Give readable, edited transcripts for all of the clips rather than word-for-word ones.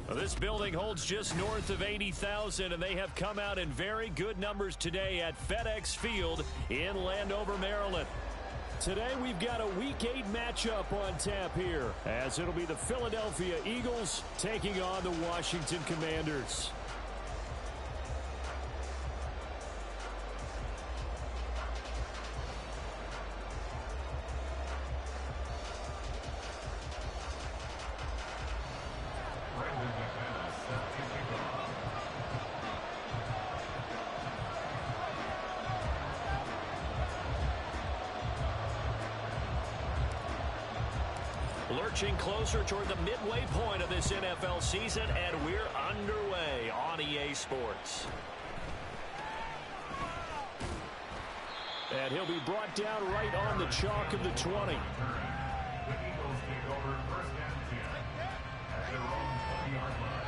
Well, this building holds just north of 80,000, and they have come out in very good numbers today at FedEx Field in Landover, Maryland. Today we've got a Week 8 matchup on tap here, as it'll be the Philadelphia Eagles taking on the Washington Commanders. Lurching closer toward the midway point of this NFL season, and we're underway on EA Sports. And he'll be brought down right on the chalk of the 20. The Eagles take over first and 10 at their own 20-yard line.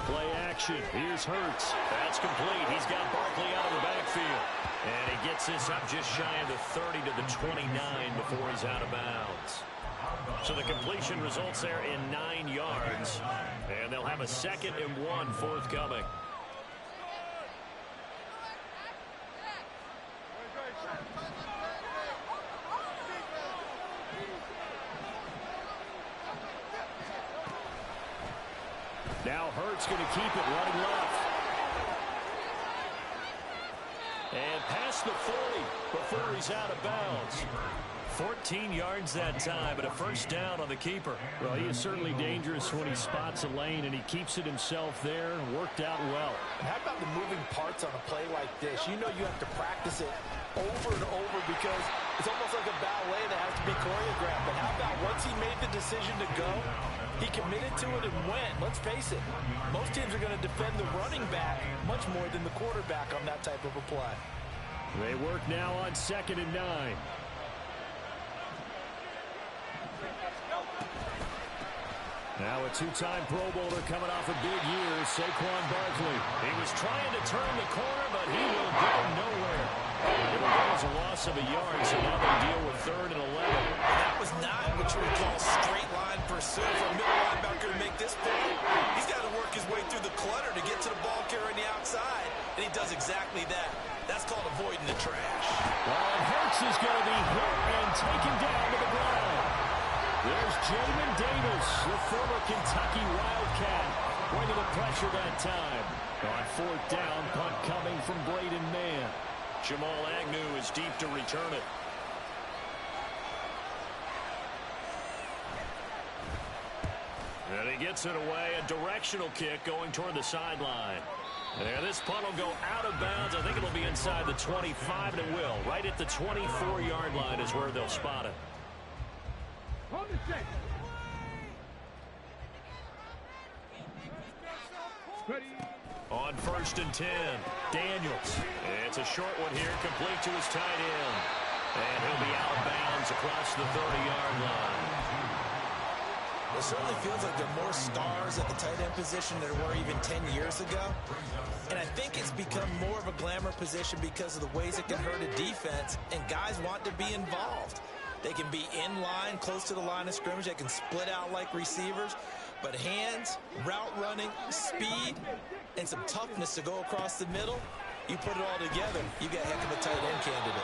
Play action. Here's Hurts. That's complete. He's got Barkley out of the backfield. And he gets this up just shy of the 30 to the 29 before he's out of bounds. So the completion results there in 9 yards. And they'll have a 2nd and 1 forthcoming. Now Hurts going to keep it running left. And past the 40 before he's out of bounds. 14 yards that time, but a first down on the keeper. Well, he is certainly dangerous when he spots a lane, and he keeps it himself there and worked out well. And how about the moving parts on a play like this? You know you have to practice it over and over because it's almost like a ballet that has to be choreographed. But how about once he made the decision to go, he committed to it and went. Let's face it, most teams are going to defend the running back much more than the quarterback on that type of a play. They work now on 2nd and 9. Now a 2-time Pro Bowler coming off a big year, Saquon Barkley. He was trying to turn the corner, but he will go nowhere. It was a loss of a yard, so now they deal with 3rd and 11. That was not what you would call straight line pursuit for a middle linebacker to make this play. He's got to work his way through the clutter to get to the ball carrier on the outside, and he does exactly that. That's called avoiding the trash. Well, Hurts is going to be hit and taken down to the ground. There's Jamin Davis, the former Kentucky Wildcat, going to the pressure that time. On 4th down, punt coming from Braden Mann. Jamal Agnew is deep to return it. And he gets it away, a directional kick going toward the sideline. And this punt will go out of bounds. I think it'll be inside the 25, and it will. Right at the 24-yard line is where they'll spot it. On 1st and 10, Daniels. It's a short one here, complete to his tight end. And he'll be out of bounds across the 30-yard line. It certainly feels like there are more stars at the tight end position than there were even 10 years ago. And I think it's become more of a glamour position because of the ways it can hurt a defense, and guys want to be involved. They can be in line, close to the line of scrimmage. They can split out like receivers. But hands, route running, speed, and some toughness to go across the middle, you put it all together, you got a heck of a tight end candidate.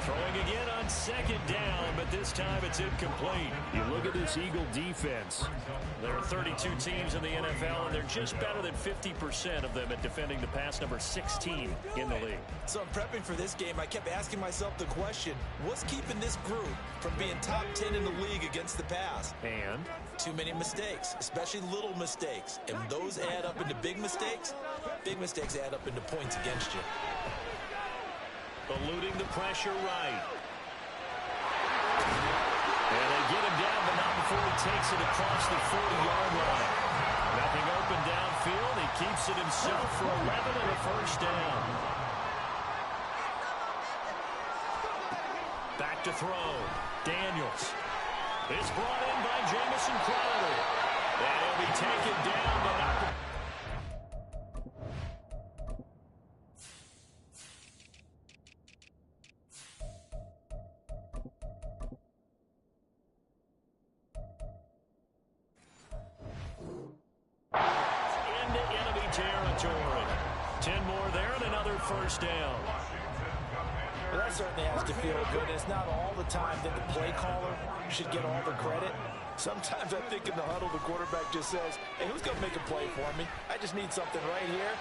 Throwing again on 2nd down, but this time it's incomplete. You look at this Eagle defense. There are 32 teams in the NFL, and they're just better than 50% of them at defending the pass, number 16 in the league. So I'm prepping for this game. I kept asking myself the question, what's keeping this group from being top 10 in the league against the pass? And? Too many mistakes, especially little mistakes. And those add up into big mistakes. Big mistakes add up into points against you. Eluding the pressure right. And they get him down, but not before he takes it across the 40-yard line. Nothing open downfield. He keeps it himself for 11 and a first down. Back to throw. Daniels. It's brought in by Jamison Crowder. And he'll be taken down, but not. Into enemy territory. 10 more there and another first down. Well, that certainly has to feel good. It's not all the time that the play caller should get all the credit. Sometimes I think in the huddle, the quarterback just says, hey, who's going to make a play for me? I just need something right here.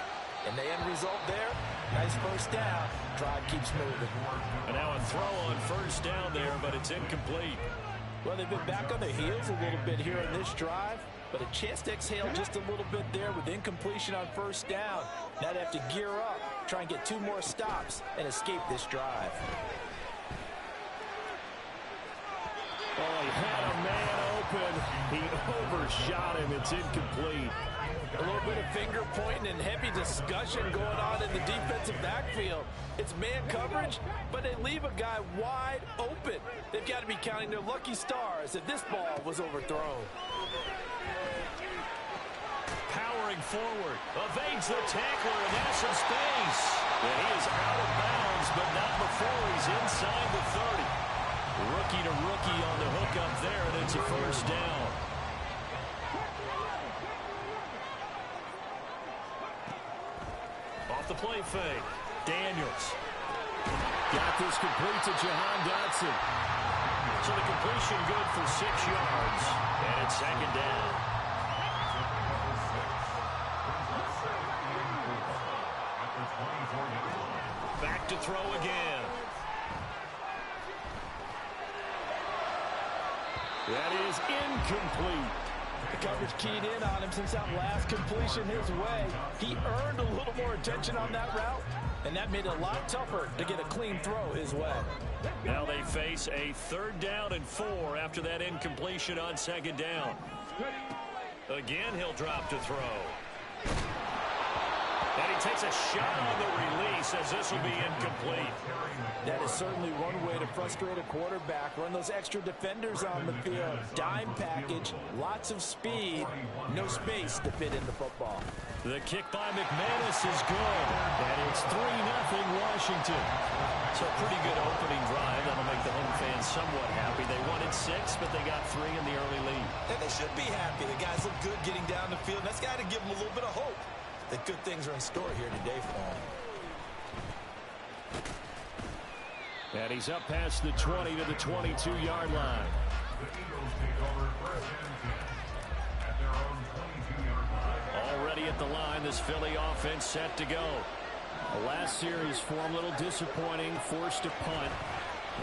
And the end result there, nice first down. Drive keeps moving. And now a throw on first down there, but it's incomplete. Well, they've been back on their heels a little bit here in this drive, but a chance to exhale just a little bit there with incompletion on first down. Now they have to gear up, try and get 2 more stops, and escape this drive. Oh, he had a man open. He overshot him. It's incomplete. A little bit of finger pointing and heavy discussion going on in the defensive backfield. It's man coverage, but they leave a guy wide open. They've got to be counting their lucky stars if this ball was overthrown. Powering forward, evades the tackler, and has some space. And he is out of bounds, but not before he's inside the 30. Rookie to rookie on the hook up there, and it's a first down. Off the play fake, Daniels. Got this complete to Jahan Dotson. So the completion good for 6 yards, and it's second down. Back to throw again. That is incomplete. The coverage keyed in on him since that last completion his way. He earned a little more attention on that route, and that made it a lot tougher to get a clean throw his way. Now they face a 3rd down and 4 after that incompletion on 2nd down. Again, he'll drop to throw. And he takes a shot on the release as this will be incomplete. That is certainly one way to frustrate a quarterback. Run those extra defenders on the field. Dime package, lots of speed, no space to fit in the football. The kick by McManus is good. And it's 3-0 Washington. So a pretty good opening drive. That'll make the home fans somewhat happy. They wanted 6, but they got 3 in the early lead. And they should be happy. The guys look good getting down the field. That's got to give them a little bit of hope that good things are in store here today for them. And he's up past the 20 to the 22-yard line. The Eagles take over first and 10 at their own 22-yard line. Already at the line, this Philly offense set to go. The last series form a little disappointing, forced a punt.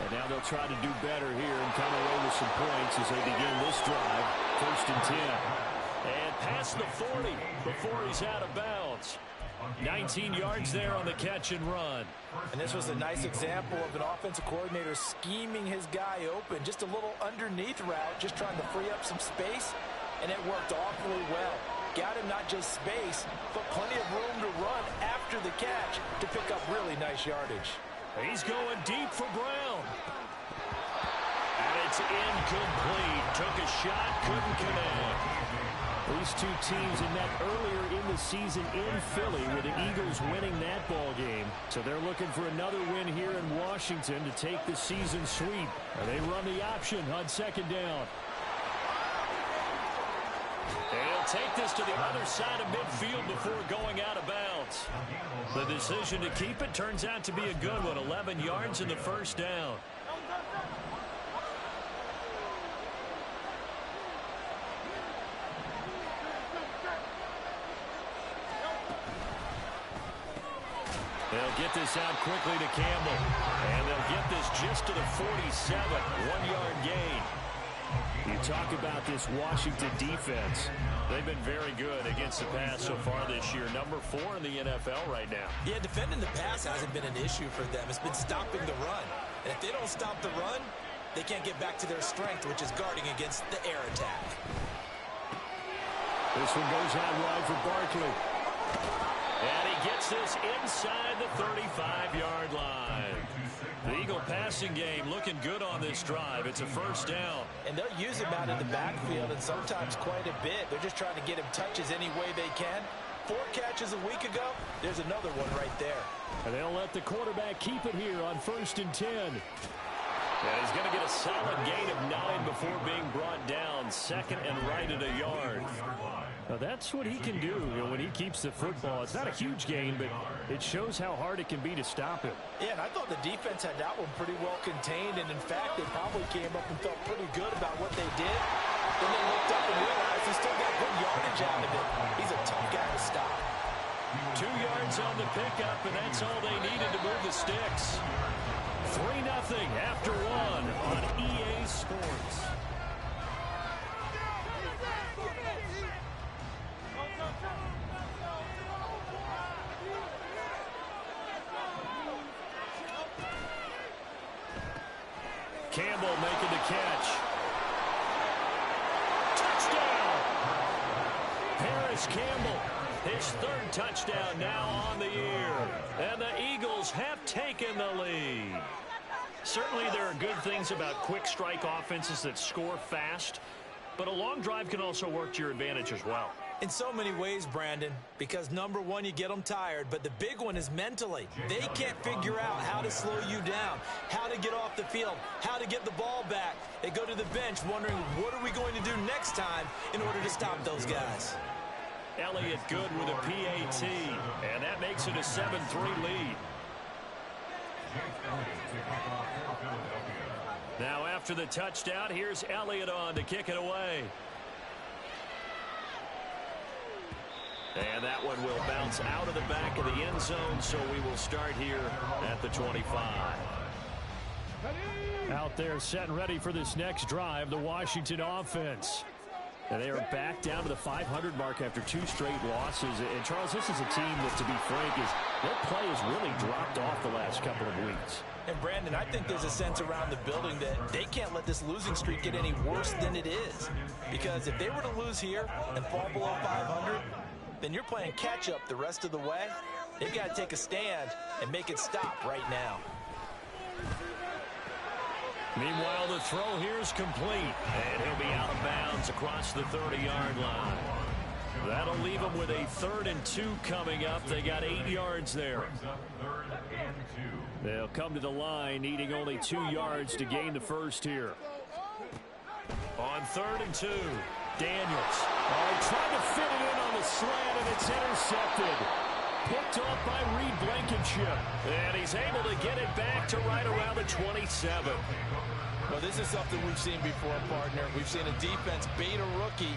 And now they'll try to do better here and come away with some points as they begin this drive. 1st and 10. And past the 40 before he's out of bounds. 19 yards there on the catch and run. And this was a nice example of an offensive coordinator scheming his guy open. Just a little underneath route, just trying to free up some space. And it worked awfully well. Got him not just space, but plenty of room to run after the catch to pick up really nice yardage. He's going deep for Brown. And it's incomplete. Took a shot, couldn't connect. These two teams in that earlier in the season in Philly with the Eagles winning that ball game. So they're looking for another win here in Washington to take the season sweep. And they run the option on 2nd down. And he'll take this to the other side of midfield before going out of bounds. The decision to keep it turns out to be a good one. 11 yards in the 1st down. They'll get this out quickly to Campbell. And they'll get this just to the 47. 1-yard gain. You talk about this Washington defense. They've been very good against the pass so far this year. Number 4 in the NFL right now. Yeah, defending the pass hasn't been an issue for them. It's been stopping the run. And if they don't stop the run, they can't get back to their strength, which is guarding against the air attack. This one goes out wide for Barkley. And he gets this inside the 35-yard line. The Eagle passing game looking good on this drive. It's a first down. And they'll use him out in the backfield, and sometimes quite a bit. They're just trying to get him touches any way they can. 4 catches a week ago. There's another one right there. And they'll let the quarterback keep it here on 1st and 10. And he's going to get a solid gain of 9 before being brought down. 2nd and right at a yard. Now that's what he can do, when he keeps the football. It's not a huge gain, but it shows how hard it can be to stop him. Yeah, and I thought the defense had that one pretty well contained. And, in fact, they probably came up and felt pretty good about what they did. Then they looked up and realized he still got good yardage out of it. He's a tough guy to stop. 2 yards on the pickup, and that's all they needed to move the sticks. 3-0 after 1 on EA Sports. Campbell making the catch. Touchdown! Harris Campbell, his 3rd touchdown now on the year. And the Eagles have taken the lead. Certainly there are good things about quick strike offenses that score fast, but a long drive can also work to your advantage as well. In so many ways, Brandon, because number one, you get them tired, but the big one is mentally. They can't figure out how to slow you down, how to get off the field, how to get the ball back. They go to the bench wondering, what are we going to do next time in order to stop those guys? Elliott good with a PAT, and that makes it a 7-3 lead. Now after the touchdown, here's Elliott on to kick it away. And that one will bounce out of the back of the end zone, so we will start here at the 25. Out there set and ready for this next drive, the Washington offense. And they are back down to the 500 mark after 2 straight losses. And, Charles, this is a team that, to be frank, their play has really dropped off the last couple of weeks. And, Brandon, I think there's a sense around the building that they can't let this losing streak get any worse than it is. Because if they were to lose here and fall below 500, then you're playing catch-up the rest of the way. They've got to take a stand and make it stop right now. Meanwhile, the throw here is complete, and he'll be out of bounds across the 30-yard line. That'll leave them with a 3rd and 2 coming up. They got 8 yards there. They'll come to the line, needing only 2 yards to gain the first here. On 3rd and 2, Daniels. Oh, he tried to fit it in on the slant, and it's intercepted. Picked off by Reed Blankenship. And he's able to get it back to right around the 27. Well, this is something we've seen before, partner. We've seen a defense bait a rookie,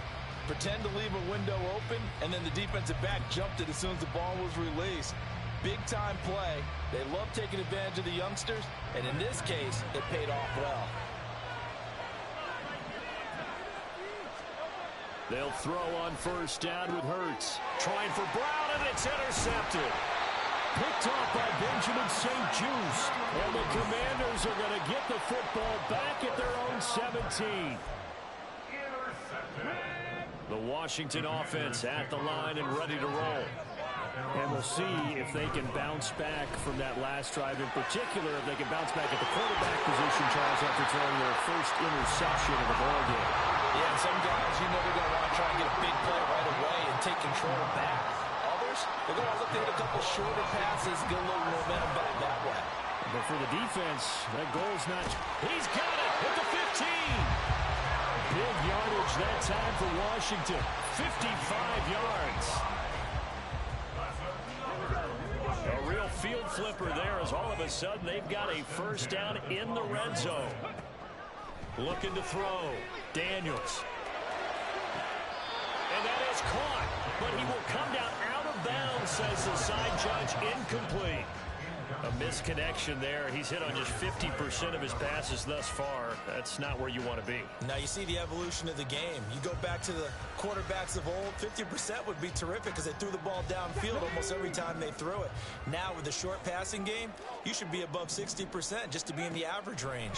pretend to leave a window open, and then the defensive back jumped it as soon as the ball was released. Big-time play. They love taking advantage of the youngsters, and in this case, it paid off well. They'll throw on 1st down with Hurts. Trying for Brown, and it's intercepted. Picked off by Benjamin St-Juste. And the Commanders are going to get the football back at their own 17. The Washington offense at the line and ready to roll. And we'll see if they can bounce back from that last drive. In particular, if they can bounce back at the quarterback position, Charles, after throwing their first interception of the ballgame. Yeah, and some guys, they're going to want to try and get a big play right away and take control back. Others, they're going to look to hit a couple shorter passes, get a little momentum back that way. But for the defense, that goal's not... He's got it at the 15. Big yardage that time for Washington. 55 yards. A real field flipper there as all of a sudden they've got a first down in the red zone. Looking to throw. Daniels. And that is caught. But he will come down out of bounds, says the side judge. Incomplete. A misconnection there. He's hit on just 50% of his passes thus far. That's not where you want to be. Now you see the evolution of the game. You go back to the quarterbacks of old, 50% would be terrific because they threw the ball downfield almost every time they threw it. Now with the short passing game, you should be above 60% just to be in the average range.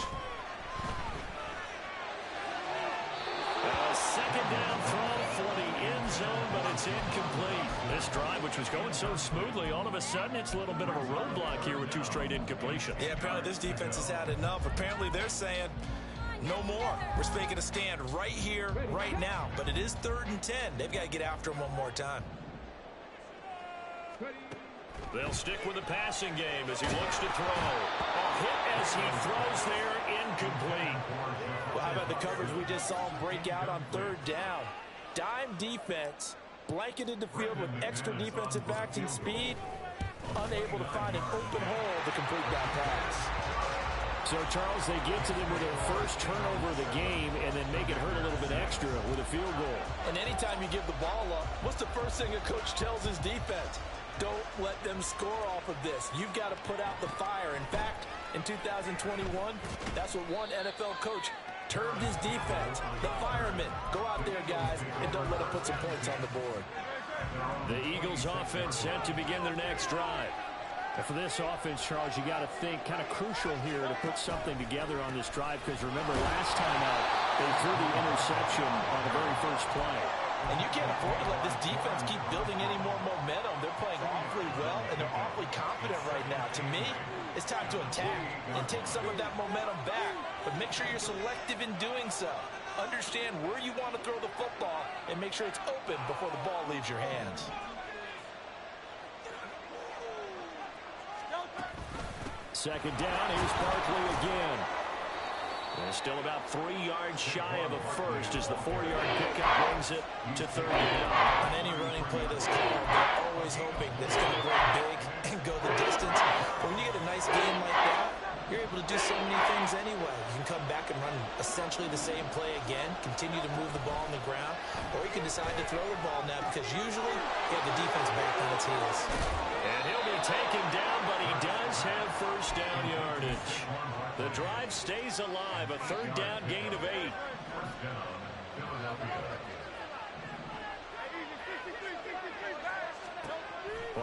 Second down throw for the end zone, but it's incomplete. This drive, which was going so smoothly, all of a sudden it's a little bit of a roadblock here with 2 straight incompletions. Yeah, apparently this defense has had enough. Apparently they're saying no more. We're making a stand right here, right now. But it is 3rd and 10. They've got to get after him one more time. They'll stick with the passing game as he looks to throw. A hit as he throws there, incomplete. Well, how about the coverage we just saw him break out on 3rd down? Dime defense, blanketed the field with extra defensive backs and speed, unable to find an open hole to complete that pass. So, Charles, they get to them with their first turnover of the game and then make it hurt a little bit extra with a field goal. And anytime you give the ball up, what's the first thing a coach tells his defense? Don't let them score off of this. You've got to put out the fire. In fact, in 2021, that's what one NFL coach termed his defense, the firemen. Go out there, guys, and don't let them put some points on the board. The Eagles offense set to begin their next drive. And for this offense, Charles, you got to think kind of crucial here to put something together on this drive, because remember last time out, they threw the interception on the very first play. And you can't afford to let this defense keep building any more momentum. They're playing awfully well, and they're awfully confident right now. To me, it's time to attack and take some of that momentum back. But make sure you're selective in doing so. Understand where you want to throw the football and make sure it's open before the ball leaves your hands. Second down, here's Barkley again. They're still about 3 yards shy of a first as the 4-yard pickup brings it to 3rd down. On any running play that's called, they're always hoping that it's going to go big and go the distance. But when you get a nice game like that, you're able to do so many things anyway. You can come back and run essentially the same play again, continue to move the ball on the ground, or you can decide to throw the ball now because usually you have the defense back on its heels. And he'll be taken down, but he does have first down yardage. The drive stays alive, a 3rd down gain of 8.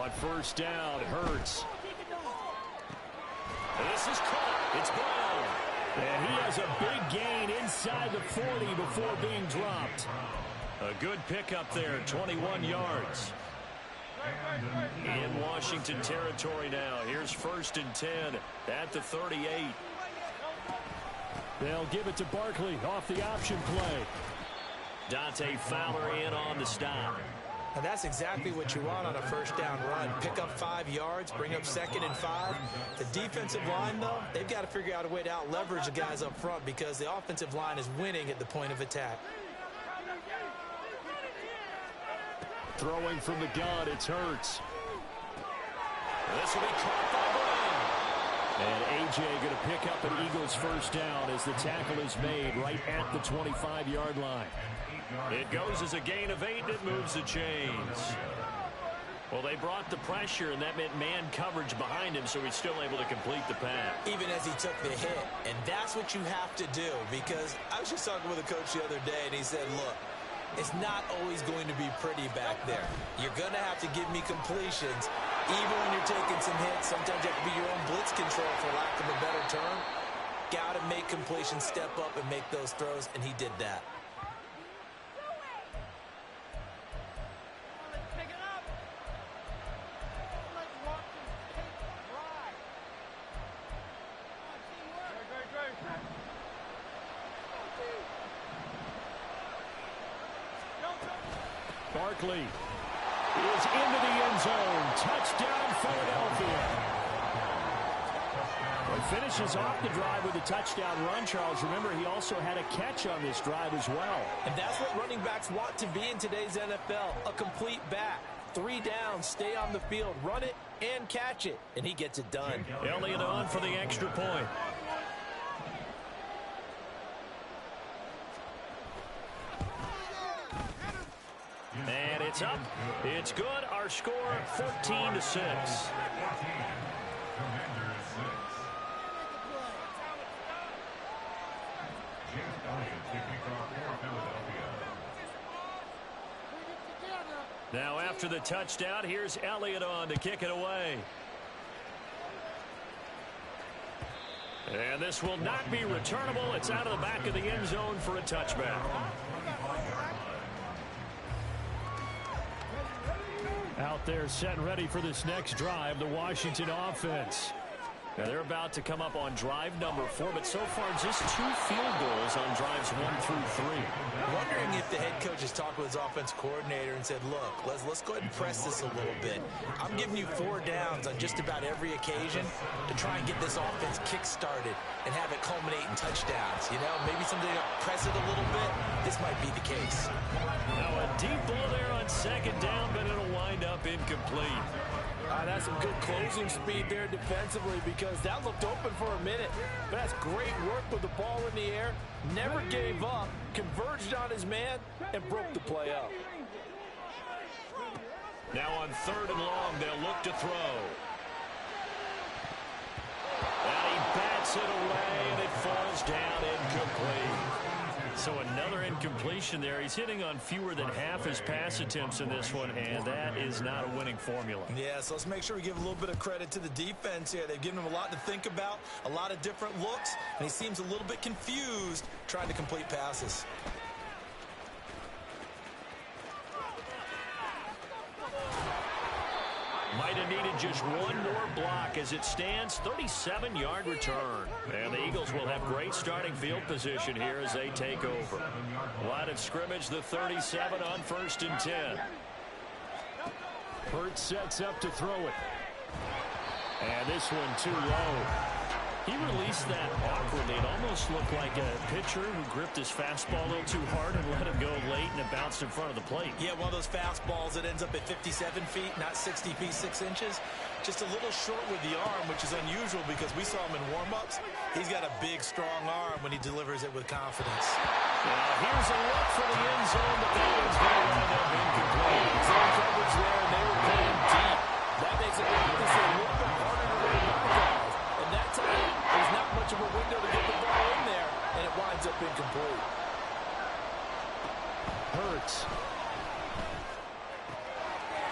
On first down, Hurts. This is caught. It's Brown. And he has a big gain inside the 40 before being dropped. A good pickup there, 21 yards. In Washington territory now. Here's 1st and 10 at the 38. They'll give it to Barkley off the option play. Dante Fowler in on the stop. And that's exactly what you want on a first down run. Pick up 5 yards, bring up 2nd and 5. The defensive line, though, they've got to figure out a way to out-leverage the guys up front because the offensive line is winning at the point of attack. Throwing from the gun, it's Hurts. This will be caught by Brown. And A.J. going to pick up an Eagles first down as the tackle is made right at the 25-yard line. It goes as a gain of 8, and it moves the chains. Well, they brought the pressure, and that meant man coverage behind him, so he's still able to complete the pass. Even as he took the hit. And that's what you have to do, because I was just talking with a coach the other day, and he said, look, it's not always going to be pretty back there. You're going to have to give me completions. Even when you're taking some hits, sometimes you have to be your own blitz control, for lack of a better term. Got to make completions, step up, and make those throws, and he did that. Barkley is into the end zone. Touchdown, Philadelphia. Well, he finishes off the drive with a touchdown run, Charles. Remember, he also had a catch on this drive as well. And that's what running backs want to be in today's NFL, a complete back. 3 downs, stay on the field, run it, and catch it. And he gets it done. Elliott on for the extra point. And it's up. It's good. Our score, 14-6. Now after the touchdown, here's Elliott on to kick it away. And this will not be returnable. It's out of the back of the end zone for a touchback. Out there set and ready for this next drive, the Washington offense. Now they're about to come up on drive number 4, but so far just 2 field goals on drives 1 through 3. Wondering if the head coach has talked with his offense coordinator and said, look, let's go ahead and press this a little bit. I'm giving you 4 downs on just about every occasion to try and get this offense kick-started and have it culminate in touchdowns. You know, maybe something to press it a little bit. This might be the case. Now a deep ball there on 2nd down, but it'll wind up incomplete. That's some good closing speed there defensively because that looked open for a minute. But that's great work with the ball in the air. Never gave up, converged on his man, and broke the play up. Now on 3rd and long, they'll look to throw. And he bats it away, and it falls down incomplete. So another incompletion there. He's hitting on fewer than half his pass attempts in this one, and that is not a winning formula. Yeah, so let's make sure we give a little bit of credit to the defense here. They've given him a lot to think about, a lot of different looks, and he seems a little bit confused trying to complete passes. Might have needed just one more block as it stands, 37-yard return. And the Eagles will have great starting field position here as they take over. Line of scrimmage, the 37 on 1st and 10. Hurts sets up to throw it. And this one too low. He released that awkwardly. It almost looked like a pitcher who gripped his fastball a little too hard and let him go late, and it bounced in front of the plate. Yeah, one of those fastballs that ends up at 57 feet, not 60 feet, 6 inches. Just a little short with the arm, which is unusual because we saw him in warm-ups. He's got a big, strong arm when he delivers it with confidence. Now here's a look for the end zone, but that one's going to wind up incomplete. Zone coverage there, and they were playing deep. That makes it obviously a little bit harder to run the guys. And that time, there's not much of a window to get the ball in there, and it winds up incomplete. Hurts.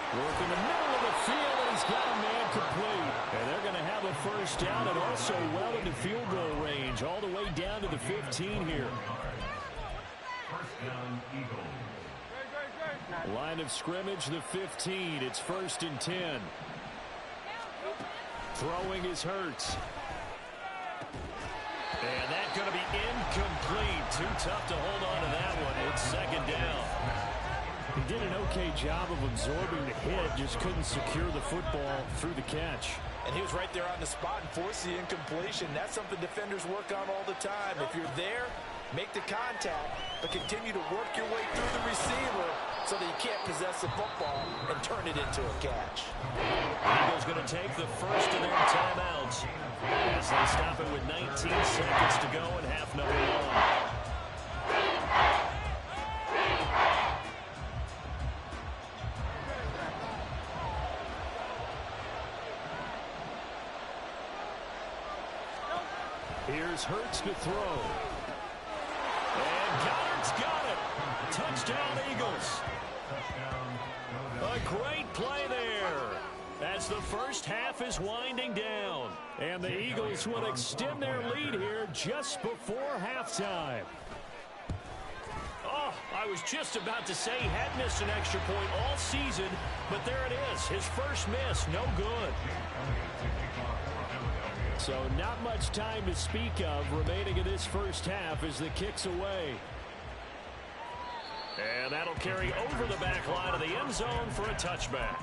Working the middle of the field, and he's got a man complete. And they're going to have a first down and also well into field goal range, all the way down to the 15 here. First down, Eagles. Line of scrimmage, the 15. It's 1st and 10. Throwing is Hurts. And that's going to be incomplete. Too tough to hold on to that one. It's 2nd down. He did an okay job of absorbing the hit, just couldn't secure the football through the catch. And he was right there on the spot and forced the incompletion. That's something defenders work on all the time. If you're there, make the contact, but continue to work your way through the receiver so that you can't possess the football and turn it into a catch. Eagles going to take the first of their timeouts as they stop it with 19 seconds to go in half number 1. Here's Hurts to throw. And Goddard's got it. Touchdown, Eagles. A great play there as the first half is winding down. And the Eagles will extend their lead here just before halftime. Oh, I was just about to say he had missed an extra point all season, but there it is. His first miss, no good. So not much time to speak of remaining in this first half as the kick's away. And that'll carry over the back line of the end zone for a touchback.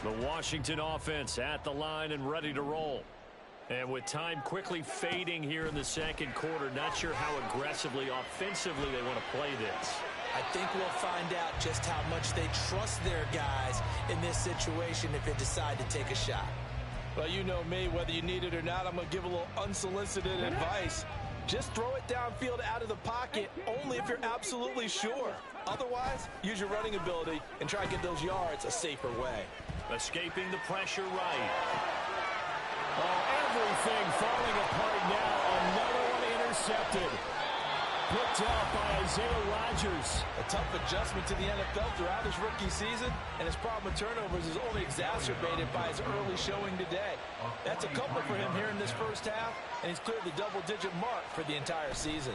The Washington offense at the line and ready to roll. And with time quickly fading here in the second quarter, not sure how aggressively, offensively they want to play this. I think we'll find out just how much they trust their guys in this situation if they decide to take a shot. Well, you know me, whether you need it or not, I'm going to give a little unsolicited advice. Just throw it downfield out of the pocket only if you're absolutely sure. Otherwise, use your running ability and try to get those yards a safer way. Escaping the pressure right. Oh, everything falling apart now. Another one intercepted. picked off by Isaiah Rodgers. A tough adjustment to the NFL throughout his rookie season, and his problem with turnovers is only exacerbated by his early showing today. That's a couple for him here in this first half, and he's cleared the double-digit mark for the entire season.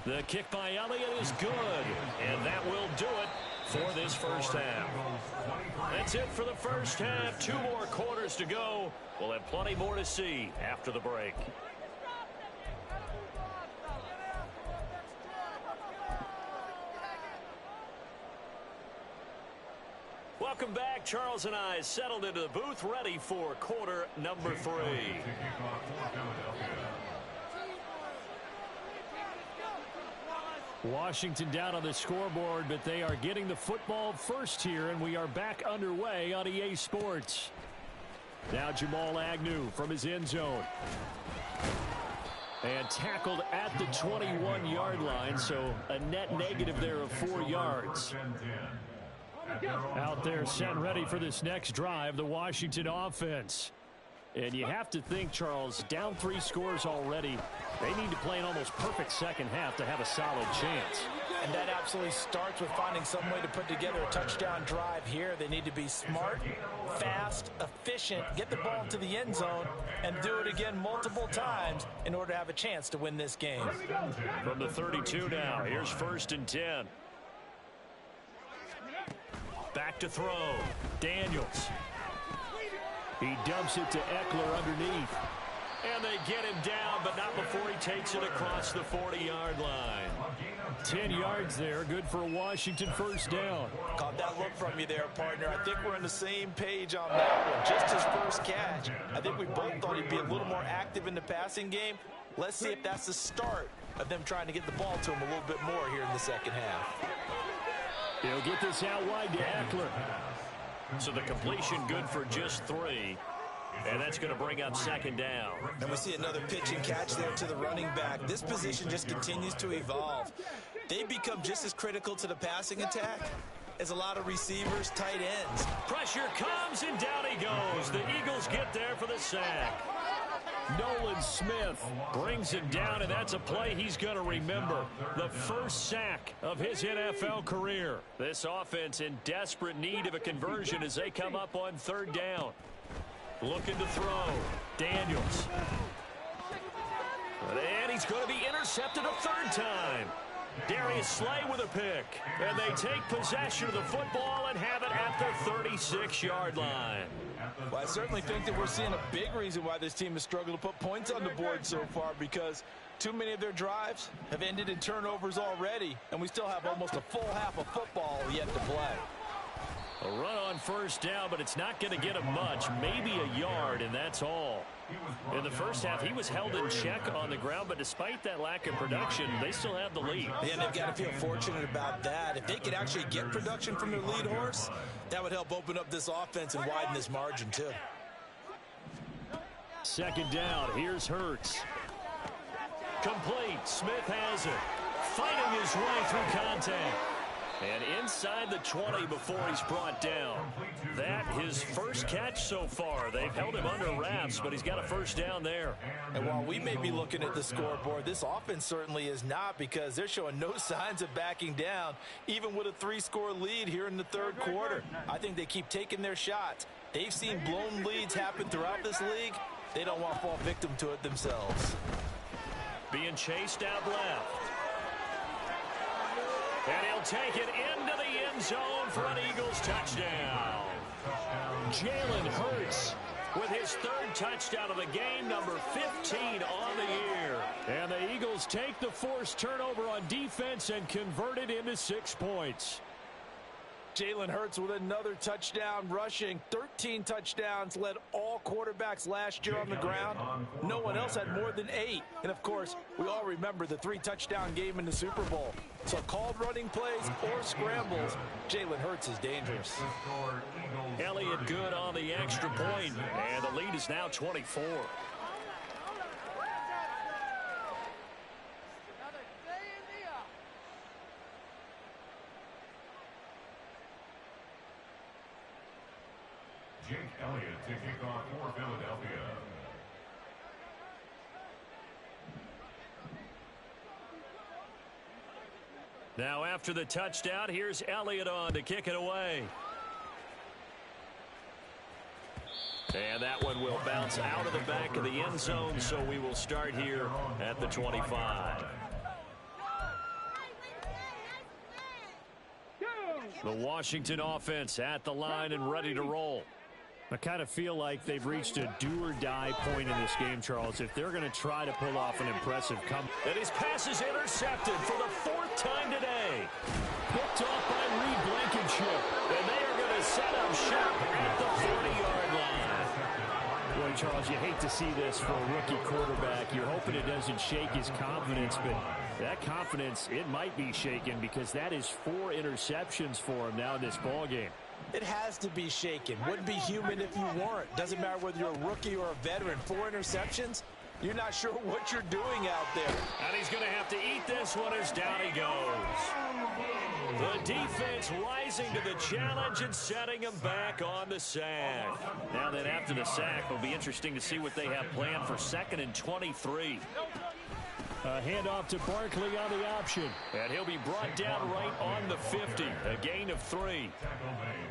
The kick by Elliott is good, and that will do it for this first half. That's it for the first half. 2 more quarters to go. We'll have plenty more to see after the break. Welcome back. Charles and I settled into the booth, ready for quarter number 3. Washington down on the scoreboard, but they are getting the football first here, and we are back underway on EA Sports. Now Jamal Agnew from his end zone. And tackled at the 21-yard line, so a net negative there of 4 yards. Out there set ready for this next drive, the Washington offense. And you have to think, Charles, down 3 scores already. They need to play an almost perfect second half to have a solid chance. And that absolutely starts with finding some way to put together a touchdown drive here. They need to be smart, fast, efficient, get the ball to the end zone, and do it again multiple times in order to have a chance to win this game. From the 32 now, here's 1st and 10. Back to throw. Daniels. He dumps it to Eckler underneath. And they get him down, but not before he takes it across the 40-yard line. 10 yards there, good for a Washington first down. Caught that look from you there, partner. I think we're on the same page on that one. Just his first catch. I think we both thought he'd be a little more active in the passing game. Let's see if that's the start of them trying to get the ball to him a little bit more here in the second half. He'll get this out wide to Eckler. So the completion good for just 3. And that's going to bring up 2nd down. And we see another pitch and catch there to the running back. This position just continues to evolve. They become just as critical to the passing attack as a lot of receivers, tight ends. Pressure comes, and down he goes. The Eagles get there for the sack. Nolan Smith brings him down, and that's a play he's going to remember. The first sack of his NFL career. This offense in desperate need of a conversion as they come up on 3rd down. Looking to throw. Daniels. And he's going to be intercepted a 3rd time. Darius Slay with a pick. And they take possession of the football and have it at the 36-yard line. Well, I certainly think that we're seeing a big reason why this team has struggled to put points on the board so far, because too many of their drives have ended in turnovers already, and we still have almost a full half of football yet to play. A run on 1st down, but it's not going to get him much, maybe a yard, and that's all. In the first half, he was held in check on the ground, but despite that lack of production, they still have the lead. Yeah, they've got to feel fortunate about that. If they could actually get production from their lead horse, that would help open up this offense and widen this margin, too. 2nd down, here's Hurts. Complete, Smith has it. Fighting his way through contact. And inside the 20 before he's brought down. That his first catch so far. They've held him under wraps, but he's got a 1st down there. And while we may be looking at the scoreboard, this offense certainly is not, because they're showing no signs of backing down, even with a 3-score lead here in the 3rd quarter. I think they keep taking their shots. They've seen blown leads happen throughout this league. They don't want to fall victim to it themselves. Being chased out left. And he'll take it into the end zone for an Eagles touchdown. Jalen Hurts with his 3rd touchdown of the game, number 15 on the year. And the Eagles take the forced turnover on defense and convert it into 6 points. Jalen Hurts with another touchdown rushing. 13 touchdowns, led all quarterbacks last year on the ground. No one else had more than 8. And, of course, we all remember the 3-touchdown game in the Super Bowl. So called running plays or scrambles, Jalen Hurts is dangerous. Elliott good on the extra point, and the lead is now 24. Jake Elliott to kick off for Philadelphia. Now after the touchdown, here's Elliott on to kick it away. And that one will bounce out of the back of the end zone, so we will start here at the 25. The Washington offense at the line and ready to roll. I kind of feel like they've reached a do-or-die point in this game, Charles, if they're going to try to pull off an impressive comeback. And his pass is intercepted for the 4th time today. Picked off by Reed Blankenship, and they are going to set up shop at the 40-yard line. Boy, Charles, you hate to see this for a rookie quarterback. You're hoping it doesn't shake his confidence, but that confidence, it might be shaken because that is 4 interceptions for him now in this ballgame. It has to be shaken. Wouldn't be human if you weren't. Doesn't matter whether you're a rookie or a veteran. 4 interceptions, you're not sure what you're doing out there. And he's going to have to eat this one as down he goes. The defense rising to the challenge and setting him back on the sack. Now then, after the sack, it'll be interesting to see what they have planned for 2nd and 23. A handoff to Barkley on the option. And he'll be brought down right on the 50. A gain of 3.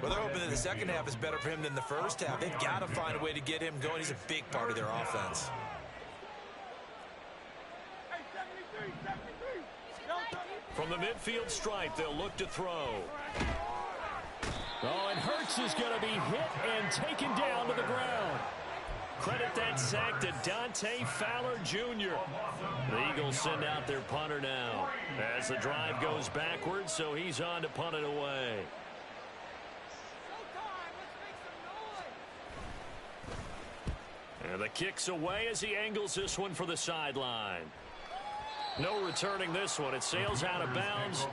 Well, they're hoping that the second half is better for him than the first half. They've got to find a way to get him going. He's a big part of their offense. From the midfield stripe, they'll look to throw. Oh, and Hurts is going to be hit and taken down to the ground. Credit that sack to Dante Fowler Jr. The Eagles send out their punter now as the drive goes backwards, so he's on to punt it away. And the kick's away as he angles this one for the sideline. No returning this one. It sails out of bounds,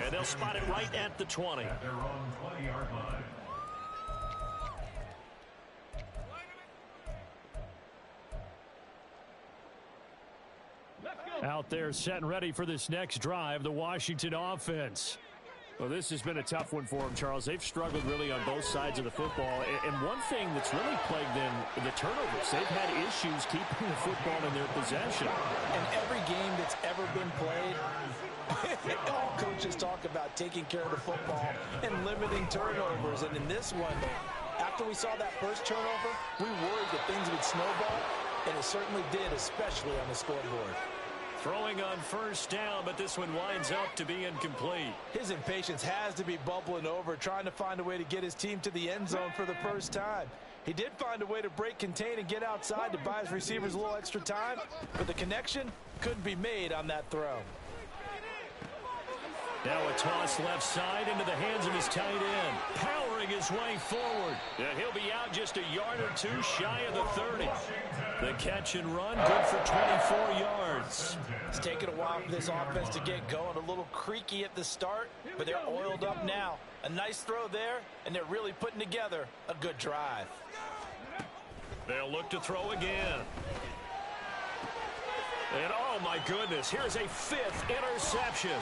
and they'll spot it right at the 20. At their own 20-yard line. Out there set and ready for this next drive, the Washington offense. Well, this has been a tough one for them, Charles. They've struggled really on both sides of the football. And one thing that's really plagued them, the turnovers. They've had issues keeping the football in their possession. And every game that's ever been played, all coaches talk about taking care of the football and limiting turnovers. And in this one, after we saw that first turnover, we worried that things would snowball, and it certainly did, especially on the scoreboard. Throwing on first down, but this one winds up to be incomplete. His impatience has to be bubbling over, trying to find a way to get his team to the end zone for the first time. He did find a way to break, contain, and get outside to buy his receivers a little extra time, but the connection couldn't be made on that throw. Now a toss left side into the hands of his tight end. Powering his way forward. And he'll be out just a yard or two shy of the 30. The catch and run, good for 24 yards. It's taken a while for this offense to get going. A little creaky at the start, but they're oiled up now. A nice throw there, and they're really putting together a good drive. They'll look to throw again. And oh my goodness, here's a 5th interception.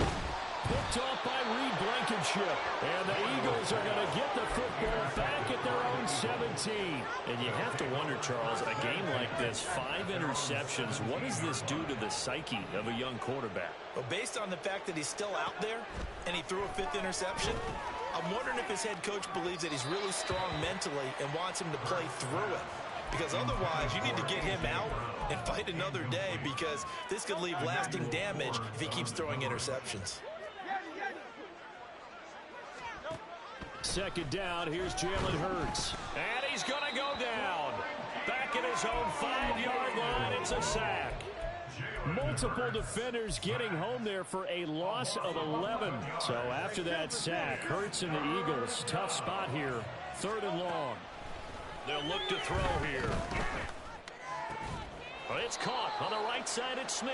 Picked off by Reed Blankenship. And the Eagles are going to get the football back at their own 17. And you have to wonder, Charles, a game like this, 5 interceptions, what does this do to the psyche of a young quarterback? Well, based on the fact that he's still out there and he threw a 5th interception, I'm wondering if his head coach believes that he's really strong mentally and wants him to play through it. Because otherwise, you need to get him out and fight another day, because this could leave lasting damage if he keeps throwing interceptions. Second down, here's Jalen Hurts. And he's going to go down. Back at his own 5-yard line, it's a sack. Multiple defenders getting home there for a loss of 11. So after that sack, Hurts and the Eagles, tough spot here, 3rd and long. They'll look to throw here. It's caught on the right side at Smith.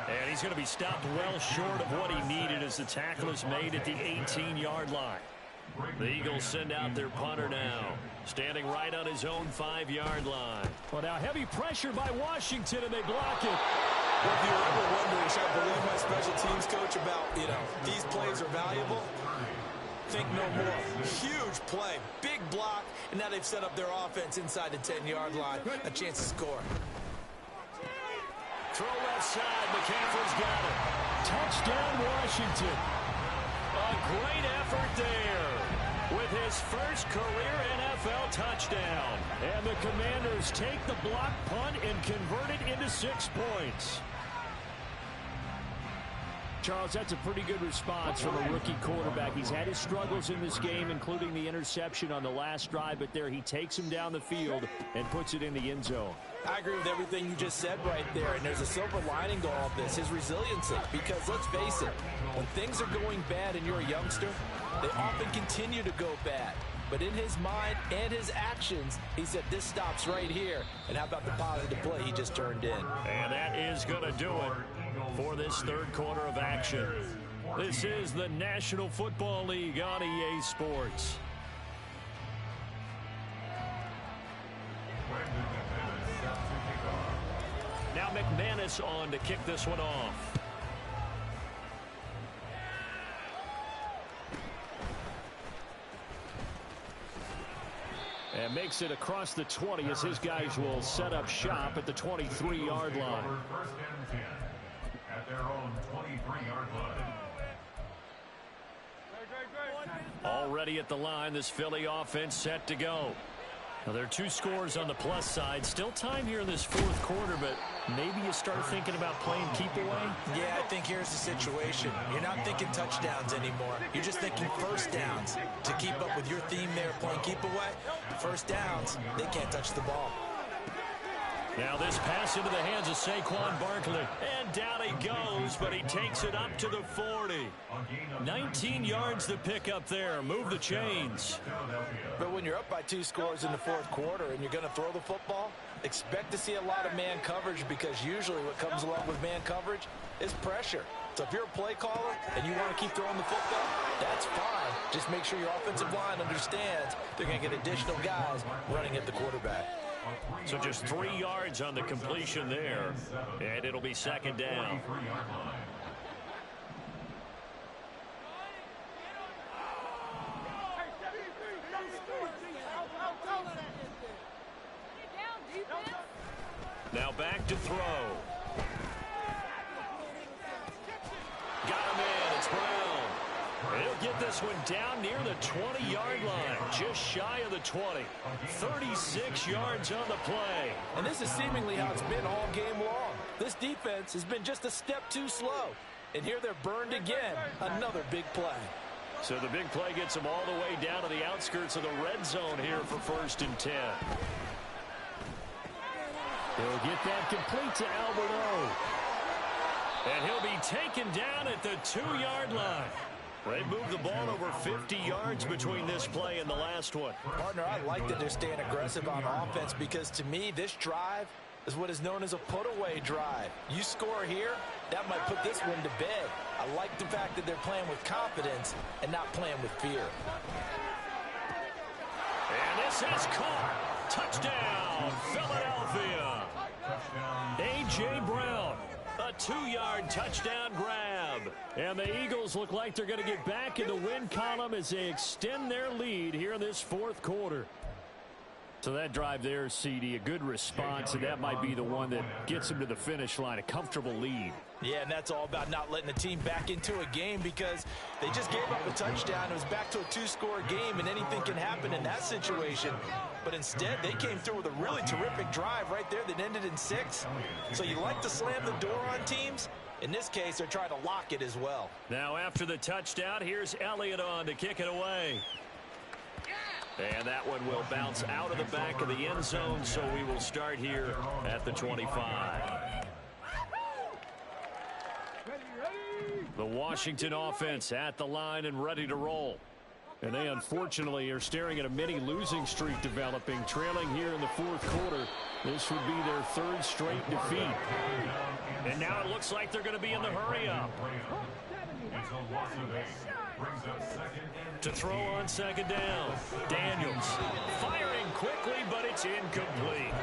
And he's going to be stopped well short of what he needed as the tackle is made at the 18-yard line. The Eagles send out their punter now, standing right on his own 5-yard line. Well, now heavy pressure by Washington, and they block it. Well, if you're ever wondering, should I believe my special teams coach about, these plays are valuable? Think no more. Huge play, big block, and now they've set up their offense inside the 10-yard line. A chance to score. Throw left side, McCaffrey's got it. Touchdown, Washington. A great effort there with his first career NFL touchdown. And the Commanders take the block punt and convert it into 6 points. Charles, that's a pretty good response from a rookie quarterback. He's had his struggles in this game, including the interception on the last drive, but there he takes him down the field and puts it in the end zone. I agree with everything you just said right there, and there's a silver lining to all of this, his resiliency, because let's face it, when things are going bad and you're a youngster, they often continue to go bad. But in his mind and his actions, he said, this stops right here. And how about the positive play he just turned in? And that is going to do it for this third quarter of action. This is the National Football League on EA Sports. Now McManus on to kick this one off. And makes it across the 20 as his guys will set up shop at the 23-yard line. First and 10 at their own 23-yard line. Already at the line, this Philly offense set to go. Now, there are 2 scores on the plus side. Still time here in this fourth quarter, but maybe you start thinking about playing keep away? Yeah, I think here's the situation. You're not thinking touchdowns anymore. You're just thinking first downs. To keep up with your theme there, playing keep away, first downs, they can't touch the ball. Now this pass into the hands of Saquon Barkley. And down he goes, but he takes it up to the 40. 19 yards to pick up there. Move the chains. But when you're up by 2 scores in the fourth quarter and you're going to throw the football, expect to see a lot of man coverage, because usually what comes along with man coverage is pressure. So if you're a play caller and you want to keep throwing the football, that's fine. Just make sure your offensive line understands they're going to get additional guys running at the quarterback. So just 3 yards on the completion there, and it'll be second down. Now back to throw. Got him in. It's Brown. He'll get this one down near the 20-yard line, just shy of the 20. 36 yards on the play. And this is seemingly how it's been all game long. This defense has been just a step too slow. And here they're burned again. Another big play. So the big play gets them all the way down to the outskirts of the red zone here for first and 10. He'll get that complete to Albert O. And he'll be taken down at the 2-yard line. They moved the ball over 50 yards between this play and the last one. Partner, I like that they're staying aggressive on offense, because to me, this drive is what is known as a put-away drive. You score here, that might put this one to bed. I like the fact that they're playing with confidence and not playing with fear. And this is caught. Touchdown, Philadelphia. A.J. Brown. A 2-yard touchdown grab. And the Eagles look like they're going to get back in the win column as they extend their lead here in this fourth quarter. So that drive there, CD, a good response, and that might be the one that gets them to the finish line, a comfortable lead. Yeah, and that's all about not letting the team back into a game, because they just gave up a touchdown. It was back to a 2-score game, and anything can happen in that situation. But instead, they came through with a really terrific drive right there that ended in 6. So you like to slam the door on teams. In this case, they're trying to lock it as well. Now after the touchdown, here's Elliott on to kick it away. And that one will bounce out of the back of the end zone, so we will start here at the 25. The Washington offense at the line and ready to roll. And they unfortunately are staring at a mini losing streak developing, trailing here in the fourth quarter. This would be their 3rd straight defeat. And now it looks like they're going to be in the hurry-up. To throw on second down. Daniels firing quickly, but it's incomplete.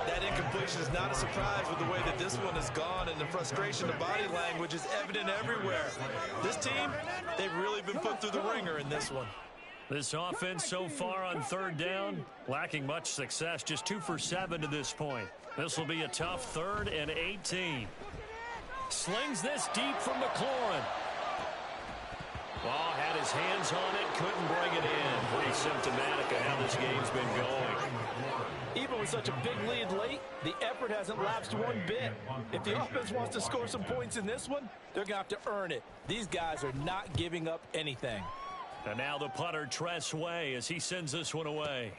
That incompletion is not a surprise with the way that this one has gone, and the frustration, the body language is evident everywhere. This team, they've really been put through the ringer in this one. This offense so far on 3rd down, lacking much success, just 2 for 7 to this point. This will be a tough 3rd and 18. Slings this deep from McLaurin. Ball his hands on it, couldn't bring it in. Pretty symptomatic of how this game's been going. Even with such a big lead late, the effort hasn't lapsed one bit. If the offense wants to score some points in this one, they're going to have to earn it. These guys are not giving up anything. And now the punter, Tress Way, as he sends this one away.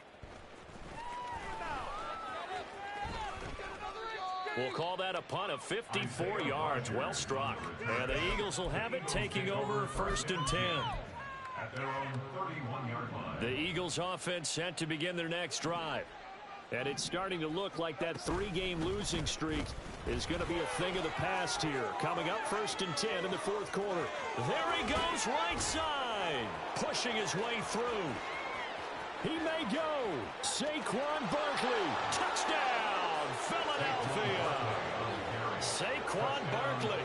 We'll call that a punt of 54 yards. Well struck. And the Eagles will have it, taking over 1st and 10. At their own 31-yard line. The Eagles offense set to begin their next drive. And it's starting to look like that 3-game losing streak is going to be a thing of the past here. Coming up 1st and 10 in the 4th quarter. There he goes, right side. Pushing his way through. He may go. Saquon Barkley. Touchdown, Philadelphia. Saquon Barkley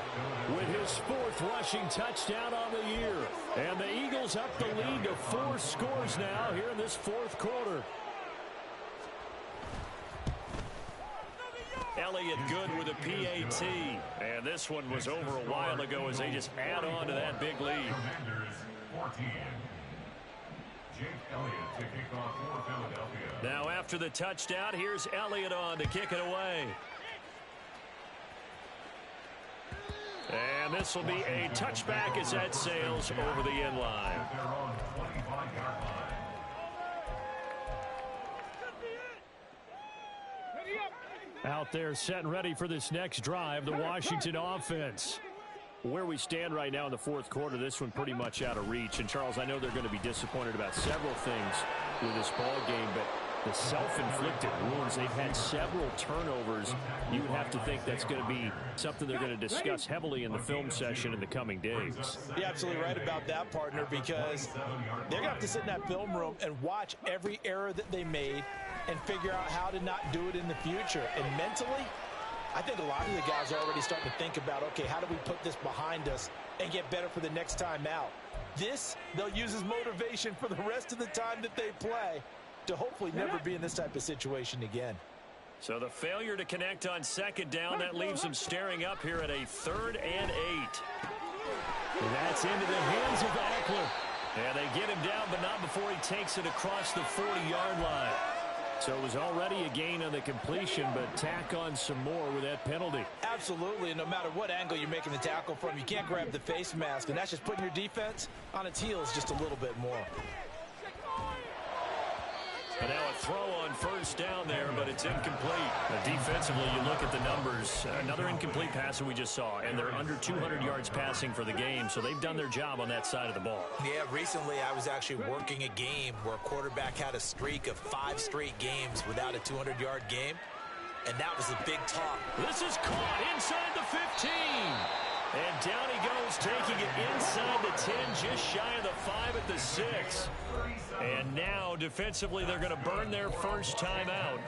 with his 4th rushing touchdown on the year. And the Eagles up the lead to 4 scores now here in this 4th quarter. Elliott good with a PAT. And this one was over a while ago as they just add on to that big lead. Commanders 14. Jake Elliott to kick off for Philadelphia. Now after the touchdown, here's Elliott on to kick it away. And this will be a touchback as that sails over the end line. At their own 25-yard line. Out there set and ready for this next drive, the Washington offense. Where we stand right now in the 4th quarter, this one pretty much out of reach. And, Charles, I know they're going to be disappointed about several things with this ball game, but the self-inflicted wounds, they've had several turnovers. You would have to think that's going to be something they're going to discuss heavily in the film session in the coming days. You're absolutely right about that, partner, because they're going to have to sit in that film room and watch every error that they made and figure out how to not do it in the future. And mentally, I think a lot of the guys are already starting to think about, okay, how do we put this behind us and get better for the next time out? This, they'll use as motivation for the rest of the time that they play to hopefully never be in this type of situation again. So the failure to connect on 2nd down, that leaves them staring up here at a 3rd and 8. And that's into the hands of Eckler. And they get him down, but not before he takes it across the 40-yard line. So it was already a gain on the completion, but tack on some more with that penalty. Absolutely, and no matter what angle you're making the tackle from, you can't grab the face mask, and that's just putting your defense on its heels just a little bit more. And now a throw on 1st down there, but it's incomplete. Defensively, you look at the numbers. Another incomplete pass that we just saw, and they're under 200 yards passing for the game, so they've done their job on that side of the ball. Yeah, recently I was actually working a game where a quarterback had a streak of 5 straight games without a 200-yard game, and that was a big talk. This is caught inside the 15. And down he goes, taking it inside the 10, just shy of the 5 at the 6. And now, defensively, they're going to burn their first time out.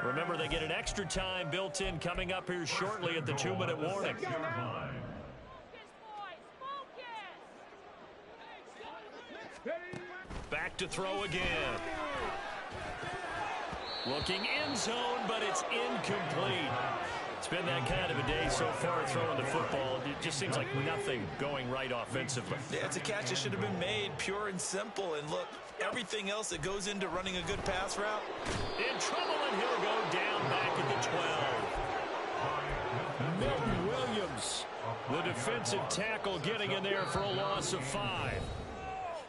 Remember, they get an extra time built in coming up here shortly at the 2-minute warning. Back to throw again. Looking end zone, but it's incomplete. It's been that kind of a day so far throwing the football. It just seems like nothing going right offensively. Yeah, it's a catch that should have been made, pure and simple. And look, everything else that goes into running a good pass route. In trouble, and he'll go down back at the 12. Milton Williams, the defensive tackle, getting in there for a loss of 5.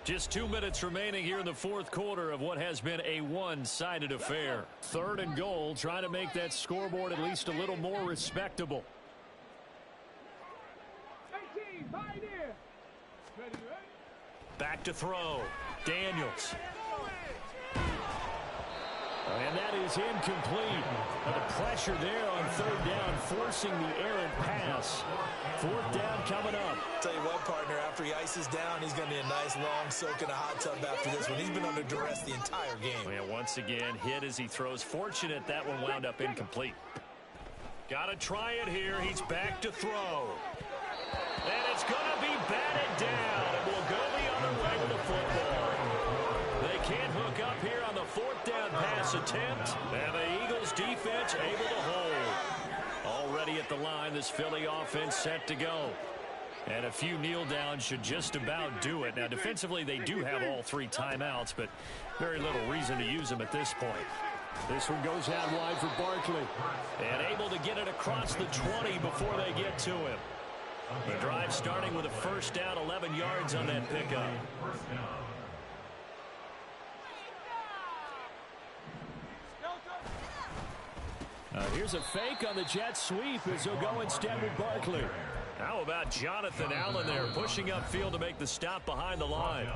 Just 2 minutes remaining here in the 4th quarter of what has been a one-sided affair. 3rd and goal, trying to make that scoreboard at least a little more respectable. Back to throw. Daniels. And that is incomplete. And the pressure there on 3rd down, forcing the errant pass. 4th down coming up. Tell you what, partner, after he ices down, he's going to be a nice long soak in a hot tub after this one. He's been under duress the entire game. Yeah, once again, hit as he throws. Fortunate that one wound up incomplete. Got to try it here. He's back to throw. And it's going to be batted down. And we'll go the other way with the football. They can't hook up here on the 4th down pass attempt. And the Eagles defense able to hold. Already at the line, this Philly offense set to go. And a few kneel downs should just about do it. Now, defensively, they do have all 3 timeouts, but very little reason to use them at this point. This one goes out wide for Barkley. And able to get it across the 20 before they get to him. The drive starting with a first down, 11 yards on that pickup. Here's a fake on the jet sweep as they'll go instead with Barkley. How about Jonathan Allen there pushing upfield to make the stop behind the line?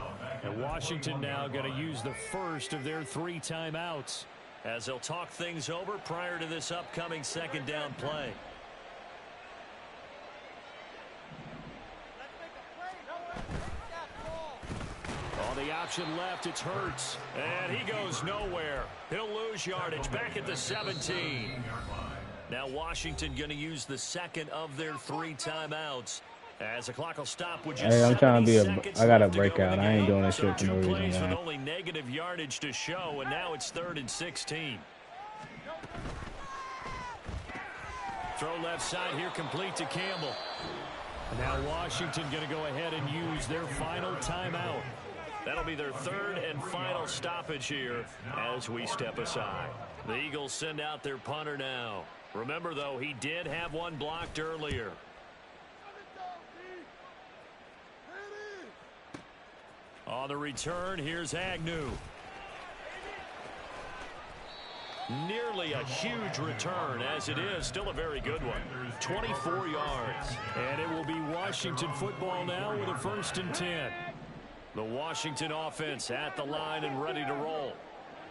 And Washington now going to use the first of their 3 timeouts as they'll talk things over prior to this upcoming second down play. On the option left, it's Hurts. And he goes nowhere. He'll lose yardage back at the 17. Now Washington going to use the second of their 3 timeouts. As the clock will stop with just I'm trying to be I got to to break out. I ain't doing this shit for no reason, plays man. with only negative yardage to show, and now it's 3rd and 16. Throw left side here, complete to Campbell. Now Washington going to go ahead and use their final timeout. That'll be their 3rd and final stoppage here as we step aside. The Eagles send out their punter now. Remember, though, he did have one blocked earlier. On the return, here's Agnew. Nearly a huge return, as it is still a very good one. 24 yards. And it will be Washington football now with a 1st and 10. The Washington offense at the line and ready to roll.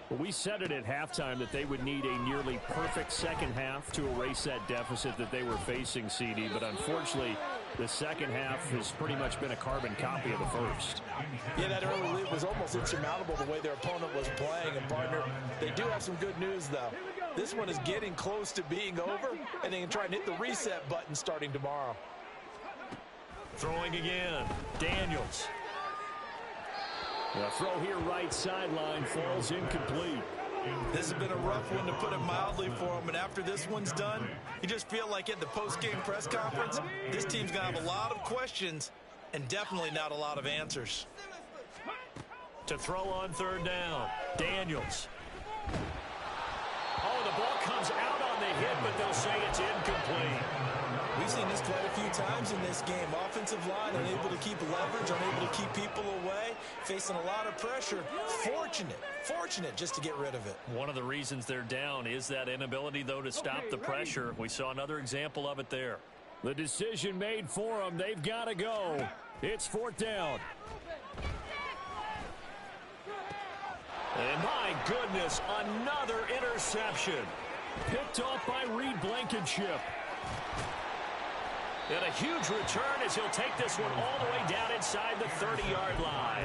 Well, we said it at halftime that they would need a nearly perfect second half to erase that deficit that they were facing, CD. But unfortunately, the second half has pretty much been a carbon copy of the first. Yeah, that early lead was almost insurmountable the way their opponent was playing. And, partner, they do have some good news, though. This one is getting close to being over, and they can try and hit the reset button starting tomorrow. Throwing again, Daniels. The throw here right sideline falls incomplete. This has been a rough one, to put it mildly, for him. And after this one's done, you just feel like at the post-game press conference, this team's going to have a lot of questions and definitely not a lot of answers. To throw on 3rd down, Daniels. Oh, the ball comes out on the hit, but they'll say it's incomplete. We've seen this quite a few times in this game. Offensive line unable to keep leverage, unable to keep people away, facing a lot of pressure. Fortunate just to get rid of it. One of the reasons they're down is that inability, though, to stop the pressure. We saw another example of it there. The decision made for them. They've got to go. It's 4th down. And my goodness, another interception. Picked off by Reed Blankenship. And a huge return as he'll take this one all the way down inside the 30-yard line.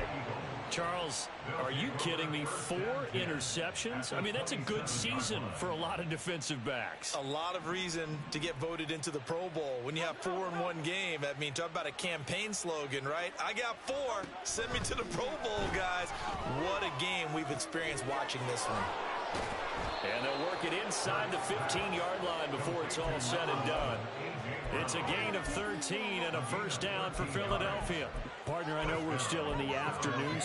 Charles, are you kidding me? 4 interceptions? I mean, that's a good season for a lot of defensive backs. A lot of reason to get voted into the Pro Bowl. When you have 4 in one game, I mean, talk about a campaign slogan, right? I got 4. Send me to the Pro Bowl, guys. What a game we've experienced watching this one. And they'll work it inside the 15-yard line before it's all said and done. It's a gain of 13 and a first down for Philadelphia. Partner, I know we're still in the afternoon.